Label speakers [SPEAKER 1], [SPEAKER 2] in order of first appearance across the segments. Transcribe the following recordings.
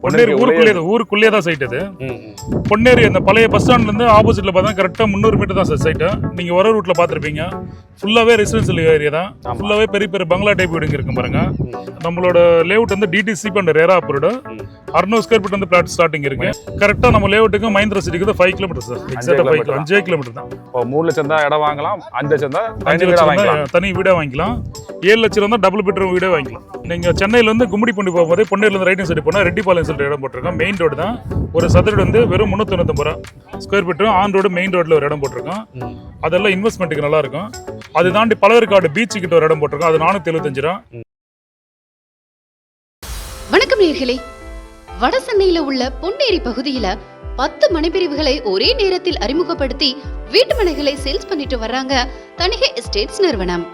[SPEAKER 1] பொன்னேரி ஊருக்குள்ளே தான் சைட் இது. பொன்னேரி அந்த பழைய பஸ் ஸ்டாண்ட்ல இருந்து ஆப்போசிட்ல பார்த்தா கரெக்டா 300 மீட்டர் தான் சார் சைட்டு. நீங்க வர ரூட்ல பாத்திருப்பீங்க. ஃபுல்லாவே ரெசிடென்சியல் ஏரியா தான். ஃபுல்லாவே பெரிய பெரிய பங்களா டைப் வீடுங்க இருக்கு பாருங்க. நம்மளோட லேஅவுட் வந்து DTC and RERA approved. 600 square feet வந்து பிளாட் ஸ்டார்டிங் இருக்கு. கரெக்டா நம்ம லேஅவுட்டுக்கு மஹிந்திரா சிட்டிக்கு 5 கிலோமீட்டர் சார். எக்ஸாக்ட்டா 5 கிலோமீட்டர் தான்.
[SPEAKER 2] 3 லட்சம் தான் இடம் வாங்கலாம், 5 லட்சம் தான் தனி வீடா வாங்கிக்கலாம், 7 லட்சம் தான் டபுள் பெட்ரூம் வீடே வாங்கிக்கலாம். நீங்க சென்னையில இருந்து கும்மிடிப்பூண்டி போகும்போது பொன்னேரில இருந்து ரைட் சைடு போனா ரெட்டிபாளையம் சொல்லிட்டு இடம் போட்டிருக்கோம். மெயின் ரோடு தான். ஒரு சதுரடி வந்து வெறும் 390 ரூபா ஸ்கொயர் ஃபீட்டரும் ஆன் ரோடு மெயின் ரோட்ல ஒரு இடம் போட்டிருக்கோம். அதெல்லாம் இன்வெஸ்ட்மெண்ட்டுக்கு நல்லா இருக்கும். அது தாண்டி பழவேற்காடு பீச் கிட்ட ஒரு இடம் போட்டிருக்கோம். அது 475 ரூபா.
[SPEAKER 3] வணக்கம் நேயர்களே, வட சென்னையில உள்ள பொன்னேரி பகுதியில 10 மனைப்பிரிவுகளை ஒரே நேரத்தில் அறிமுகப்படுத்தி வீட்டு மனைகளை சேல்ஸ் பண்ணிட்டு வர்றாங்க தணிகை எஸ்டேட்ஸ் நிறுவனம்.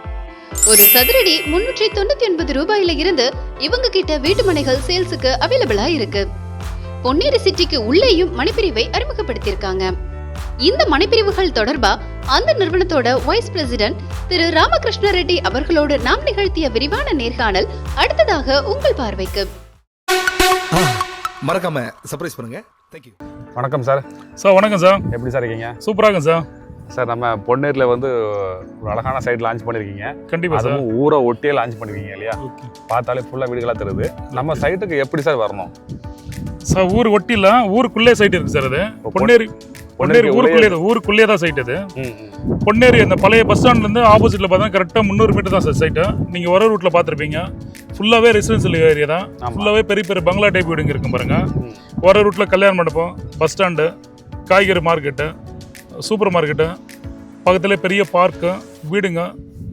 [SPEAKER 3] ஒரு சதுரடி 399 ரூபாயில இருந்து இவங்க கிட்ட வீட்டு மனைகள் சேல்ஸுக்கு அவைலபிளா இருக்கு. பொன்னேரி சிட்டிக்கு உள்ளேயும் மனைப்பிரிவை அறிமுகப்படுத்தியிருக்காங்க. இந்த மனைப்பிரிவுகள் தொடர்பா அந்த நிறுவனத்தோட வைஸ் பிரசிடென்ட் திரு ராமகிருஷ்ண ரெட்டி அவர்களோடு நாம் நிகழ்த்திய விரிவான நேர்காணல் அடுத்ததாக உங்கள் பார்வைக்கு.
[SPEAKER 4] மறக்காம சர்ப்ரைஸ் பண்ணுங்க. Thank you.
[SPEAKER 2] வணக்கம் சார்.
[SPEAKER 1] சார் வணக்கம் சார்.
[SPEAKER 2] எப்படி சார் இருக்கீங்க?
[SPEAKER 1] சூப்பரா இருக்கும் சார்.
[SPEAKER 2] சார் நம்ம பொன்னேரியில் வந்து ஒரு அழகான சைட் லான்ச் பண்ணியிருக்கீங்க.
[SPEAKER 1] கண்டிப்பா சார்.
[SPEAKER 2] அதுவும் ஊரை ஒட்டியே லான்ச் பண்ணிருக்கீங்க இல்லையா? பார்த்தாலே ஃபுல்லாக வீடுகளாக தருது. நம்ம சைட்டுக்கு எப்படி சார் வரணும்?
[SPEAKER 1] சார் ஊர் ஒட்டில ஊருக்குள்ளே சைட் இருக்கு சார். அது பொன்னேரி ஊருக்குள்ளே தான் சைட் அது. பொன்னேரி அந்த பழைய பஸ் ஸ்டாண்ட்ல இருந்து ஆப்போசிட்ல பார்த்தா கரெக்டா 300 மீட்டர் தான் சார் சைட்டு. நீங்க வர ரூட்ல பாத்திருப்பீங்க. ஃபுல்லாவே ரெசிடென்சியல் ஏரியா தான். ஃபுல்லாவே பெரிய பெரிய பங்களா டைப் வீடுங்க இருக்கு பாருங்க. வர ரூட்ல கல்யாண மண்டபம், பஸ் ஸ்டாண்டு, காய்கறி மார்க்கெட்டு, சூப்பர் மார்க்கெட்டு, பக்கத்துல பெரிய பார்க்கு, வீடுங்க,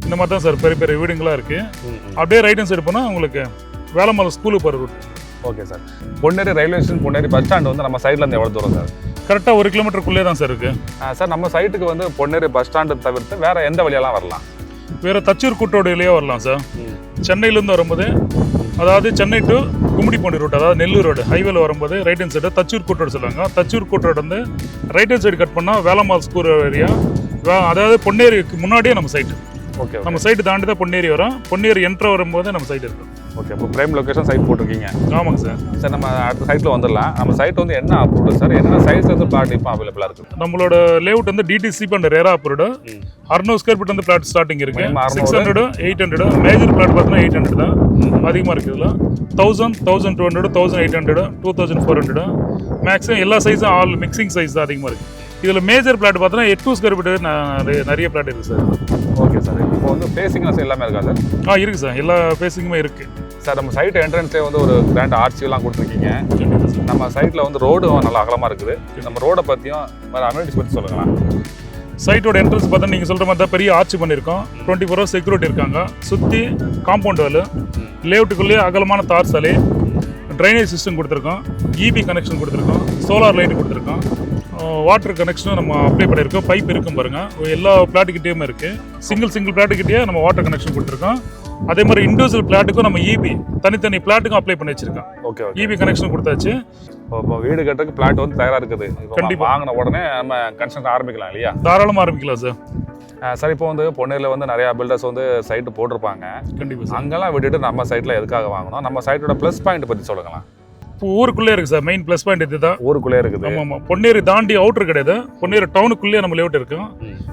[SPEAKER 1] இந்த மாதிரி தான் சார் பெரிய பெரிய வீடுங்களா இருக்கு. அப்படியே ரைட் ஹேண்ட் சைடு போனா உங்களுக்கு வேலம்மாள் ஸ்கூலுக்கு போகிற route.
[SPEAKER 2] Okay sir. Ponneri railway station, Ponneri bus stand வந்து நம்ம சைட்ல இருந்து எவ்வளோ தூரம் சார்?
[SPEAKER 1] கரெக்டாக 1 கிலோமீட்டருக்குள்ளே தான் சார் இருக்கு.
[SPEAKER 2] சார் நம்ம சைட்டுக்கு வந்து பொன்னேரி பஸ் ஸ்டாண்டு தவிர்த்து வேற எந்த வழியெல்லாம் வரலாம்?
[SPEAKER 1] வேற தச்சூர் கூட்டோடையிலேயே வரலாம் சார். சென்னையிலேருந்து வரும்போது, அதாவது சென்னை டு கும்மிடிப்பூண்டி ரூட், அதாவது நெல்லூர் ரோடு ஹைவேல வரும்போது ரைட் ஹேண்ட் சைடு தச்சூர் கூட்டோடு சொல்லுவாங்க. தச்சூர் கூட்டோடு வந்து ரைட் ஹேண்ட் சைடு கட் பண்ணால் வேலம்மாள் ஸ்கூல் ஏரியா, அதாவது பொன்னேரிக்கு முன்னாடியே நம்ம சைட்டு. ஓகே, நம்ம சைட்டு தாண்டி தான் பொன்னேரி வரும். பொன்னேரி என்ட்ரு வரும்போது நம்ம சைட் இருக்கும்.
[SPEAKER 2] ஓகே, இப்போ பிரைம் லொகேஷன் சைட் போட்டிருக்கீங்க.
[SPEAKER 1] ஆமாங்க சார்.
[SPEAKER 2] சார் நம்ம அடுத்த சைட்டில் வந்துடலாம். நம்ம சைட் வந்து என்ன அப்ரூவ்டு சார்? என்ன சைஸ் வந்து பிளாட் இப்போ அவைலபிளாக இருக்குது?
[SPEAKER 1] நம்மளோட லேஅவுட் வந்து DTC and RERA approved. 600 square feet வந்து பிளாட் ஸ்டார்டிங் இருக்கு. 600, 800, மேஜர் பிளாட் பார்த்தீங்கன்னா 800 தான் அதிகமாக இருக்குது. இதில் 1000, 1200, 1800, 2400 மேக்ஸிமம் எல்லா சைஸும் ஆல் மிக்சிங் சைஸ் தான் அதிகமாக இருக்குது. இதில் மேஜர் பிளாட் பார்த்தீங்கன்னா 800 ஸ்கொயர் ஃபீட் நிறைய பிளாட் இருக்குது சார்.
[SPEAKER 2] Okay sir. இப்போ வந்து ஃபேஸிங்லாம் எல்லாமே இருக்கா சார்?
[SPEAKER 1] இருக்குது சார். எல்லா ஃபேஸிங்குமே இருக்குது
[SPEAKER 2] சார். நம்ம சைட் என்ட்ரன்ஸ்லேயே வந்து ஒரு கிராண்ட் ஆர்ச்சிலாம் கொடுத்துருக்கீங்க. நம்ம சைட்டில் வந்து ரோடும் நல்லா அகலமாக இருக்குது. நம்ம ரோடை பற்றியும் வேறு அமெனிட்டிஸ் பற்றி சொல்லுங்களா?
[SPEAKER 1] சைட்டோட என்ட்ரன்ஸ் பார்த்தா நீங்கள் சொல்கிற மாதிரி தான் பெரிய ஆர்ச்சி பண்ணியிருக்கோம். 24 hours செக்யூரிட்டி இருக்காங்க. சுற்றி காம்பவுண்ட் வால், லேஅவுட்டுக்குள்ளேயே அகலமான தார் சாலை, ட்ரைனேஜ் சிஸ்டம் கொடுத்துருக்கோம், இபி கனெக்ஷன் கொடுத்துருக்கோம், சோலார் லைட் கொடுத்துருக்கோம், வாட்டர் கனெக்ஷனும் நம்ம அப்ளை பண்ணியிருக்கோம். பைப் இருக்கும் பாருங்க. எல்லா பிளாட்டுக்கிட்டேயுமே இருக்குது. சிங்கிள் பிளாட்டுக்கிட்டே நம்ம வாட்டர் கனெக்ஷன் கொடுத்துருக்கோம். அதே மாதிரி இண்டிவிஜுவல் பிளாட்டுக்கும் நம்ம இபி தனித்தனி பிளாட்டுக்கும் அப்ளை பண்ணி வச்சிருக்கோம். ஓகே, இபி கனெக்ஷன் கொடுத்தாச்சு.
[SPEAKER 2] இப்போ வீடு கட்டுறதுக்கு பிளாட் வந்து தயாராக இருக்குது. கண்டிப்பாக வாங்கின உடனே நம்ம கன்ஸ்ட்ரக்ஷன் ஆரம்பிக்கலாம் இல்லையா?
[SPEAKER 1] தாராளமாக ஆரம்பிக்கலாம் சார்.
[SPEAKER 2] சார் இப்போ வந்து பொன்னேரியில் வந்து நிறையா பில்டர்ஸ் வந்து சைட்டு போட்டிருப்பாங்க. கண்டிப்பாக அங்கெல்லாம் விட்டுட்டு நம்ம சைட்டில் எதுக்காக வாங்கணும்? நம்ம சைட்டோட ப்ளஸ் பாயிண்ட் பற்றி சொல்லுங்களேன்.
[SPEAKER 1] இப்போ ஊருக்குள்ளே இருக்குது சார். மெயின் ப்ளஸ் பாயிண்ட் இதுதான்.
[SPEAKER 2] ஊருக்குள்ளே இருக்குது.
[SPEAKER 1] ஆமாம் ஆமாம். பொன்னேரி தாண்டி அவுட்டர் கிடையாது. பொன்னேரி டவுனுக்குள்ளேயே நம்ம லேஅவுட் இருக்கும்.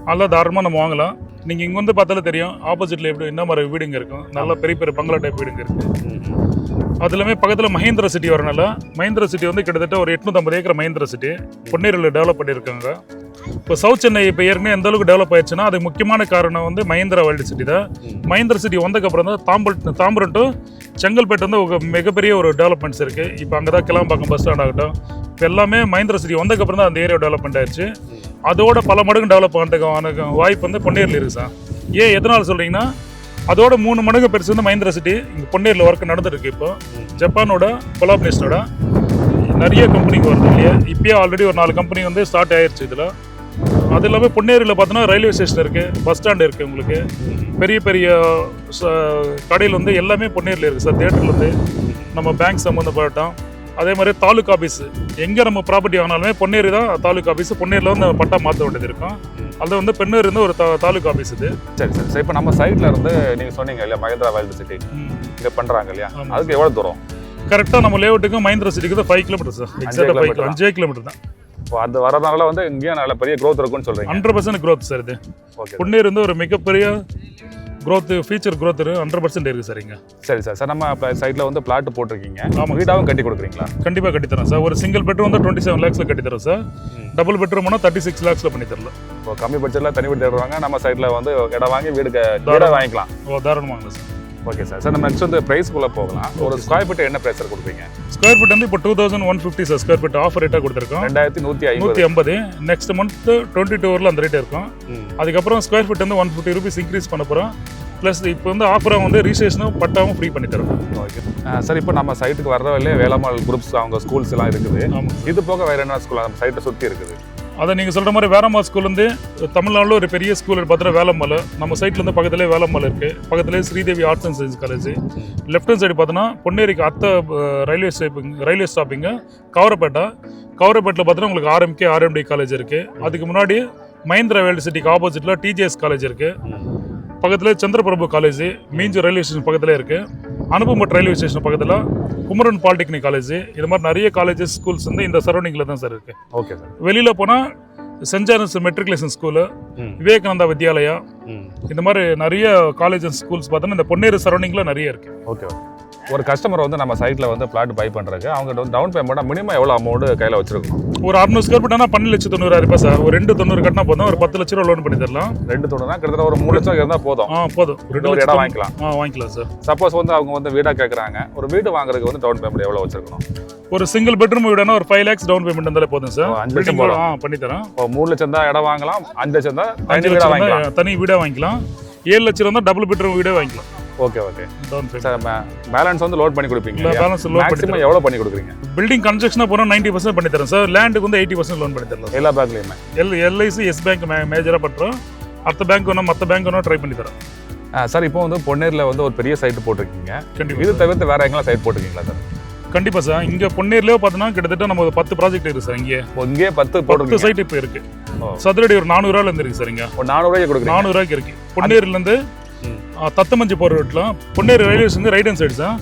[SPEAKER 1] அதெல்லாம் தாராளமாக நம்ம வாங்கலாம். நீங்கள் இங்கே வந்து பார்த்தாலே தெரியும் ஆப்போசிட்டில் எப்படி என்ன மாதிரி வீடுங்க இருக்கும். நல்லா பெரிய பெரிய பங்களா டைப் வீடுங்க இருக்குது. அது எல்லாமே பக்கத்தில் மஹிந்திரா சிட்டி வரனால மஹிந்திரா சிட்டி வந்து கிட்டத்தட்ட ஒரு 850 ஏக்கர் மஹிந்திரா சிட்டி பொன்னேரியில் டெவலப் பண்ணியிருக்காங்க. இப்போ சவுத் சென்னை இப்போ ஏற்கனவே எந்த அளவுக்கு டெவலப் ஆயிடுச்சுன்னா அது முக்கியமான காரணம் வந்து மஹிந்திரா வேர்ல்டு சிட்டி தான். மஹிந்திரா சிட்டி வந்ததுக்கப்புறம் தான் தாம்பரம் டு செங்கல்பேட்டு வந்து ஒரு மிகப்பெரிய ஒரு டெவலப்மெண்ட்ஸ் இருக்குது. இப்போ அங்கே தான் கிளம்பாக்கம் பஸ் ஸ்டாண்ட் ஆகட்டும், இப்போ எல்லாமே மஹிந்திரா சிட்டி வந்ததுக்கப்புறம் தான் அந்த ஏரியா டெவலப்மெண்ட் ஆயிடுச்சு. அதோட பல மடங்கு டெவலப் பண்ணுறதுக்கான வாய்ப்பு வந்து பொன்னேரியில் இருக்குது சார். எதனால் சொல்கிறீங்கன்னா அதோட 3 மடங்கு பெருசு வந்து மஹிந்திரா சிட்டி இங்கே பொன்னேரியில் ஒர்க் நடந்துருக்கு. இப்போ ஜப்பானோட கொலாபரேஷனோட நிறைய கம்பெனிக்கு வருது இல்லையா? இப்போயே ஆல்ரெடி ஒரு 4 கம்பெனி வந்து ஸ்டார்ட் ஆயிடுச்சு இதில். அது இல்லாமல் பொன்னேரியில் பார்த்தோன்னா ரயில்வே ஸ்டேஷன் இருக்குது, பஸ் ஸ்டாண்டு இருக்குது, உங்களுக்கு பெரிய பெரிய கடையில் வந்து எல்லாமே பொன்னேரியில் இருக்குது சார். தியேட்டர்லேருந்து நம்ம பேங்க் சம்மந்தப்பட்டோம். அதே மாதிரி தாலுக்கா ஆஃபீஸ் எங்கே நம்ம ப்ராப்பர்ட்டி வாங்கினாலுமே பொன்னேரி தான் தாலுக்கா ஆஃபீஸ். பொன்னேரியில் வந்து பட்டா மாற்ற வேண்டியது இருக்கும். அது வந்து பெண்ணூர் இருந்து ஒரு தாலுக்கா ஆஃபீஸ் இது.
[SPEAKER 2] சரி சார். இப்போ நம்ம சைட்டில் இருந்து நீங்கள் சொன்னீங்க இல்லையா மஹிந்திரா வேர்ல்டு சிட்டி இங்கே பண்ணுறாங்க இல்லையா? அதுக்கு எவ்வளோ தூரம்?
[SPEAKER 1] கரெக்டாக நம்ம லேஅவுட்டுக்கும் மஹிந்திரா சிட்டிக்கு தான் 5 கிலோமீட்டர் சார். எக்ஸாக்டாக 5 கிலோமீட்டர் தான்.
[SPEAKER 2] இப்போ அது வரதுனால வந்து இங்கேயும் நல்ல பெரிய growth இருக்குன்னு சொல்கிறீங்க.
[SPEAKER 1] 100% growth சார் இது.
[SPEAKER 2] ஓகே,
[SPEAKER 1] பொன்னேரி வந்து ஒரு மிகப்பெரிய growth, ஃபியூச்சர் growth 100% இருக்குது சார் இங்கே.
[SPEAKER 2] சரி சார். சார் நம்ம சைட்டில் வந்து பிளாட் போட்டிருக்கீங்க,
[SPEAKER 1] ஆமாம்
[SPEAKER 2] வீடாகவும் கட்டி கொடுக்குறீங்களா?
[SPEAKER 1] கண்டிப்பாக கட்டித்தரோம் சார். ஒரு சிங்கிள் பெட்ரூம் வந்து 27 lakhsல கட்டித்தரோம் சார். டபுள் பெட்ரூம்னா 36 lakhsல பண்ணி தரலாம்.
[SPEAKER 2] இப்போ கம்மி பட்ஜெட்டில் தனி வீடு தேடுவாங்க, நம்ம சைட்டில் வந்து இடம் வாங்கி வீடு வாங்கிக்கலாம்.
[SPEAKER 1] தாராளமாக சார்.
[SPEAKER 2] Okay sir. சார் நம்ம நெக்ஸ்ட் வந்து ப்ரைஸ்க்குள்ளே போகலாம். ஒரு ஸ்கொயர் ஃபீட் என்ன ப்ரைஸ் கொடுப்பீங்க?
[SPEAKER 1] ஸ்கொயர் ஃபீட் வந்து இப்போ 2150 சார். ஸ்கொயர் ஃபீட் ஆஃபர் ரேட்டாக கொடுத்துருக்கோம்.
[SPEAKER 2] 2150.
[SPEAKER 1] நெக்ஸ்ட் மந்த் 22 அந்த ரேட் இருக்கும். அதுக்கப்புறம் ஸ்கொயர் ஃபீட் வந்து 150 rupees இன்க்ரீஸ் பண்ண போகிறோம். ப்ளஸ் இப்போ வந்து ஆஃபராக வந்து ரிஜிஸ்ட்ரேஷனும் பட்டாவும் ஃப்ரீ பண்ணி தரோம்.
[SPEAKER 2] Okay sir. இப்போ நம்ம சைட்டுக்கு வர்ற வழியே வேலம்மாள் குரூப்ஸ் அவங்க ஸ்கூல்ஸ் எல்லாம் இருக்குது.
[SPEAKER 1] ஆமாம்.
[SPEAKER 2] இது போக வேறு என்ன ஸ்கூல் நம்ம சைட்டை சுற்றி இருக்குது?
[SPEAKER 1] அதை நீங்கள் சொல்கிற மாதிரி வேலம்மாள் ஸ்கூல் வந்து தமிழ்நாட்டில் ஒரு பெரிய ஸ்கூல் பார்த்தீங்கன்னா வேலம்மாள். நம்ம சைட்லேருந்து பக்கத்துலேயே வேலம்மாள் இருக்குது. பக்கத்துலேயே Sridevi arts and science college. Left hand side பார்த்தோன்னா பொன்னேரிக்கு ரயில்வே ஸ்டாப்பிங்கு கவரப்பேட்டில் பார்த்தோன்னா உங்களுக்கு RMD காலேஜ் இருக்குது. அதுக்கு முன்னாடி மஹிந்திரா வேர்ல்டு சிட்டிக்கு ஆப்போசிட்டில் TJS காலேஜ் இருக்குது. பக்கத்தில் Chandraprabhu college Minjur railway station பக்கத்தில் இருக்குது. அனுபவமட் ரயில்வே ஸ்டேஷன் பக்கத்தில் குமரன் பாலிடெக்னிக் காலேஜ். இது மாதிரி நிறைய காலேஜஸ் ஸ்கூல்ஸ் வந்து இந்த சரௌண்டிங்கில் தான் சார் இருக்குது.
[SPEAKER 2] Okay sir.
[SPEAKER 1] வெளியில் போனால் saint John's matriculation school, Vivekananda Vidyalaya, இந்த மாதிரி நிறைய காலேஜ் அண்ட் ஸ்கூல்ஸ் பார்த்தோன்னா இந்த பொன்னேரி சரௌண்டிங்கில் நிறைய இருக்குது.
[SPEAKER 2] ஓகே. ஒரு கஸ்டமர் வந்து நம்ம சைட்டில் வந்து பிளாட் பை பண்ணுறதுக்கு அவங்க டவுன் பேமெண்ட்டாக மினிமம் எவ்வளோ அமௌண்ட் கையில் வச்சிருக்கணும்?
[SPEAKER 1] ஒரு 600 ஸ்கொயர் ஃபீட் ஆனால் 12,90,000 ரூபாய் சார். ஒரு 290 கட்டினா போதும். ஒரு 10 லட்ச ரூபா லோன் பண்ணி தரலாம்.
[SPEAKER 2] 290 கிட்டத்தட்ட ஒரு 3 லட்சம் இருந்தால் போதும்.
[SPEAKER 1] போதும்.
[SPEAKER 2] ஒரு இடம் வாங்கிக்கலாம்.
[SPEAKER 1] வாங்கிக்கலாம் சார்.
[SPEAKER 2] சப்போஸ் வந்து அவங்க வந்து வீடாக கேட்குறாங்க, ஒரு வீடு வாங்குறதுக்கு வந்து டவுன் பேமெண்ட் எவ்வளோ வச்சிருக்கணும்?
[SPEAKER 1] ஒரு சிங்கிள் பெட்ரூம் வீடுனா ஒரு 5 lakhs டவுன் பேமெண்ட் இருந்தாலே போதும் சார்.
[SPEAKER 2] 5 லட்சம்
[SPEAKER 1] பண்ணி தரேன்.
[SPEAKER 2] 3 லட்சம் தான் இடம் வாங்கலாம், 5 லட்சம் தான்
[SPEAKER 1] தனி வீடாக வாங்கிக்கலாம். 7 லட்சம் தான் டபுள் பெட்ரூம் வீடே வாங்கிக்கலாம்.
[SPEAKER 2] ஓகே. சார் பேலன்ஸ் வந்து லோட் பண்ணி கொடுப்பீங்க?
[SPEAKER 1] பேலன்ஸ் லோட்
[SPEAKER 2] மேக்ஸிமம் எவ்வளோ பண்ணி கொடுக்குறீங்க?
[SPEAKER 1] பில்டிங் கன்ஸ்ட்ரக்ஷனாக போனால் 90% பண்ணி தரேன் சார். லேண்டுக்கு வந்து 80% லோன் பண்ணி தரலாம்.
[SPEAKER 2] எல்லா பேங்க்லையுமே?
[SPEAKER 1] LIC எஸ் பேங்க் மேஜராக பண்ணுறோம். மற்ற பேங்க் வேணும் ட்ரை பண்ணி தரேன்.
[SPEAKER 2] சார் இப்போ வந்து பொன்னேரியில் வந்து ஒரு பெரிய சைட்டு போட்டிருக்கீங்க.
[SPEAKER 1] கண்டிப்பாக.
[SPEAKER 2] இது தவிர்த்து வேறு எங்கெல்லாம் சைட் போட்டிருக்கீங்களா சார்?
[SPEAKER 1] கண்டிப்பாக சார். இங்கே பொன்னேரிலேயே பார்த்தோன்னா கிட்டத்தட்ட நம்ம 10 ப்ராஜெக்ட் இருக்குது சார். இங்கே 10 சைட் இப்போ இருக்குது. சதுரடி ஒரு 400 ரூபாயிலேருந்து இருக்குது சார். இங்கே
[SPEAKER 2] ஒரு 400 ரூபாய்க்கு கொடுக்குறீங்க?
[SPEAKER 1] 400 ரூபாய்க்கு இருக்குது. பொன்னேரிலேருந்து தத்தமஞ்சி போகிற ரோட்டில் Ponneri railway station right hand side sir.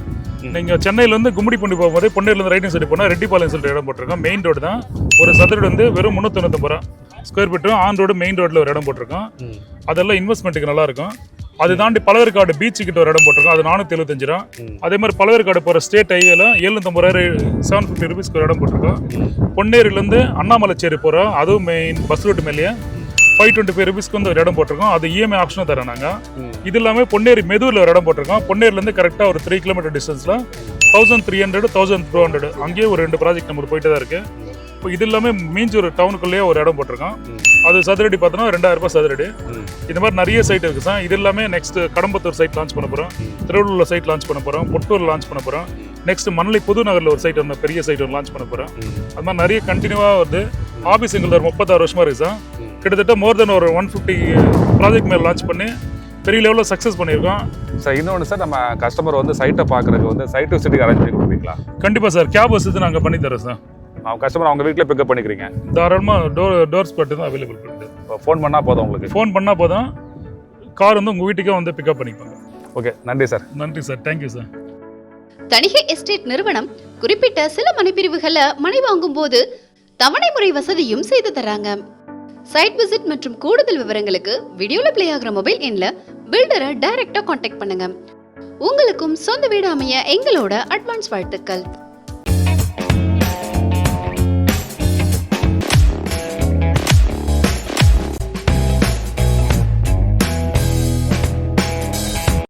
[SPEAKER 1] நீங்கள் சென்னையிலேருந்து கும்மிடிப்பூண்டி போகும்போது பொன்னேரிலேருந்து ரைட் ஹேண்ட் சைடு போனால் ரெட்டிப்பாளையம் சொல்லிட்டு இடம் போட்டிருக்கோம். மெயின் ரோடு தான். ஒரு சதுரடி வந்து வெறும் 390 ரூபா ஸ்கொயர் ஃபீட்டும் ஆன் ரோடு மெயின் ரோட்டில் ஒரு இடம் போட்டிருக்கோம். அதெல்லாம் இன்வெஸ்ட்மெண்ட்டுக்கு நல்லாயிருக்கும். அதை தாண்டி பழவேற்காடு பீச்சு கிட்ட ஒரு இடம் போட்டிருக்கோம். அது 475 ரூபா. அதே மாதிரி பழவேற்காடு போகிற ஸ்டேட் ஹைவேல 750 ரூபீஸ்க்கு ஒரு இடம் போட்டிருக்கோம். பொன்னேரியிலேருந்து அண்ணாமலைச்சேரி போகிறோம், அதுவும் மெயின் பஸ் ரூட் மேலேயே 525 ரூபீஸ்க்கு வந்து ஒரு இடம் போட்டிருக்கோம். அது EMI ஆப்ஷனும் தரோம் நாங்கள். இது இல்லாமல் பொன்னேரி மெதூரில் ஒரு இடம் போட்டிருக்கோம். பொன்னேரிலேருந்து கரெக்டாக ஒரு 3 கிலோமீட்டர் டிஸ்டன்ஸில் 1300 1200 அங்கேயே ஒரு 2 ப்ராஜெக்ட் நமக்கு போயிட்டு தான் இருக்குது. இப்போ இது இல்லாமல் மீஞ்சூர் டவுனுக்குள்ளேயே ஒரு இடம் போட்டிருக்கோம். அது சதுரடி பார்த்தோன்னா 2000 ரூபாய் சதுரடி. இந்த மாதிரி நிறைய சைட் இருக்குது சார். இது எல்லாமே நெக்ஸ்ட் கடம்பத்தூர் சைட் லான்ச் பண்ண போகிறோம். திருவள்ளூர் சைட் லான்ச் பண்ண போகிறோம். பொட்டூர் லான்ச் பண்ண போகிறோம். நெக்ஸ்ட் மணலி புதுநகரில் ஒரு சைட் வந்து பெரிய சைட் லான்ச் பண்ண போகிறோம். அது மாதிரி நிறைய கண்டினியூவாக வந்து ஆஃபீஸ் எங்களுக்கு ஒரு 36 வருஷமாக இருக்குது சார். கிட்டத்தட்ட மோர் தென் ஒரு 150 ப்ராஜெக்ட் மேலே லான்ச் பண்ணி பெரிய லெவலில் சக்ஸஸ் பண்ணியிருக்கோம்
[SPEAKER 2] சார். இன்னொன்று சார், நம்ம கஸ்டமர் வந்து சைட்டை பார்க்குறதுக்கு வந்து சைட் டு சிட்டிக்கு அரேஞ்ச் பண்ணி கொடுப்பீங்களா?
[SPEAKER 1] கண்டிப்பாக சார். கேப் வசதி நாங்கள் பண்ணி தரோம் சார்.
[SPEAKER 2] அவங்க கஸ்டமர் அவங்க வீட்டில் பிக்கப் பண்ணிக்கிறீங்க?
[SPEAKER 1] தாராளமாக டோர் ஸ்பாட்டு தான் அவைலபிள் பண்ணிட்டு.
[SPEAKER 2] ஃபோன் பண்ணால் போதும்? உங்களுக்கு
[SPEAKER 1] ஃபோன் பண்ணால் போதும். கார் வந்து உங்கள் வீட்டுக்கே வந்து பிக்கப் பண்ணிப்பாங்க.
[SPEAKER 2] ஓகே, நன்றி சார்.
[SPEAKER 1] நன்றி sir. Thank you sir.
[SPEAKER 3] Thanigai estate நிறுவனம் குறிப்பிட்ட சில மனைப்பிரிவுகளை மனை வாங்கும் போது தவணை முறை வசதியும் செய்து தராங்க. சைட் விசிட் மற்றும் கூடுதல் விவரங்களுக்கு வீடியோல பிளே ஆகிற மொபைல் எண்ல பில்டரை டைரக்டா கான்டாக்ட் பண்ணுங்க. உங்களுக்கும் சொந்த வீடு அமைய எங்களோட அட்வான்ஸ் வாழ்த்துக்கள்.